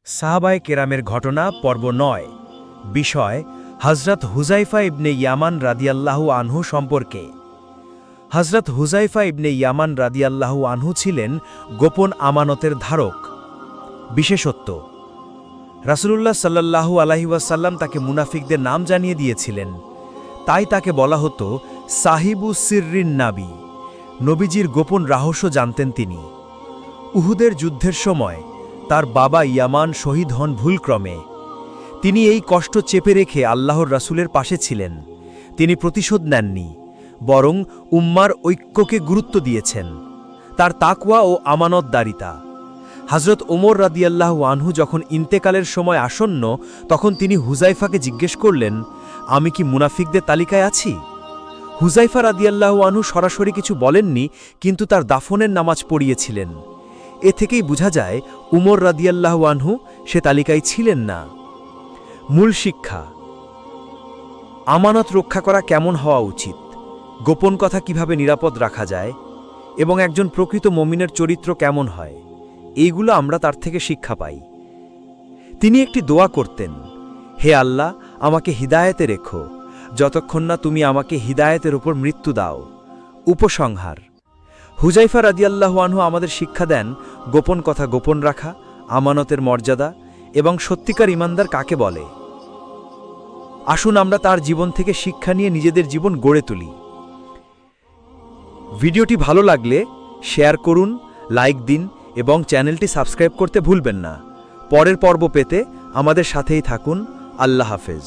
সাহাবায়ে কেরামের ঘটনা পর্ব ৯। বিষয় হযরত হুযায়ফা ইবনে ইয়ামান রাদিয়াল্লাহু আনহু সম্পর্কে। হযরত হুযায়ফা ইবনে ইয়ামান রাদিয়াল্লাহু আনহু ছিলেন গোপন আমানতের ধারক। বিশেষত্ব: রাসূলুল্লাহ সাল্লাল্লাহু আলাইহি ওয়াসাল্লাম তাকে মুনাফিকদের নাম জানিয়ে দিয়েছিলেন, তাই তাকে বলা হতো সাহিবু সিররিন নাবী। নবীজির গোপন রহস্য জানতেন তিনি। উহুদের যুদ্ধের সময় তার বাবা ইয়ামান শহীদ হন ভুলক্রমে। তিনি এই কষ্ট চেপে রেখে আল্লাহর রাসূলের পাশে ছিলেন। তিনি প্রতিশোধ নেননি, বরং উম্মার ঐক্যকে গুরুত্ব দিয়েছেন। তার তাকওয়া ও আমানতদারিতা। হযরত ওমর রাদিয়াল্লাহু আনহু যখন ইন্তেকালের সময় আসন্ন, তখন তিনি হুযায়ফাকে জিজ্ঞেস করলেন, আমি কি মুনাফিকদের তালিকায় আছি? হুযায়ফা রাদিয়াল্লাহু আনহু সরাসরি কিছু বলেননি, কিন্তু তার দাফনের নামাজ পড়িয়েছিলেন। এ থেকেই বোঝা যায় উমর রাদিয়াল্লাহু আনহু সে তালিকায় ছিলেন না। মূল শিক্ষা: আমানত রক্ষা করা কেমন হওয়া উচিত, গোপন কথা কিভাবে নিরাপদ রাখা যায়, এবং একজন প্রকৃত মুমিনের চরিত্র কেমন হয়, এইগুলো আমরা তার থেকে শিক্ষা পাই। তিনি একটি দোয়া করতেন, হে আল্লাহ, আমাকে হিদায়াতে রেখো, যতক্ষণ না তুমি আমাকে হিদায়াতের উপর মৃত্যু দাও। উপসংহার: হুযায়ফা রাদিয়াল্লাহু আনহু আমাদের শিক্ষা দেন গোপন কথা গোপন রাখা, আমানতের মর্যাদা এবং সত্যিকার ঈমানদার কাকে বলে। আসুন আমরা তার জীবন থেকে শিক্ষা নিয়ে নিজেদের জীবন গড়ে তুলি। ভিডিওটি ভালো লাগলে শেয়ার করুন, লাইক দিন এবং চ্যানেলটি সাবস্ক্রাইব করতে ভুলবেন না। পরের পর্ব পেতে আমাদের সাথেই থাকুন। আল্লাহ হাফেজ।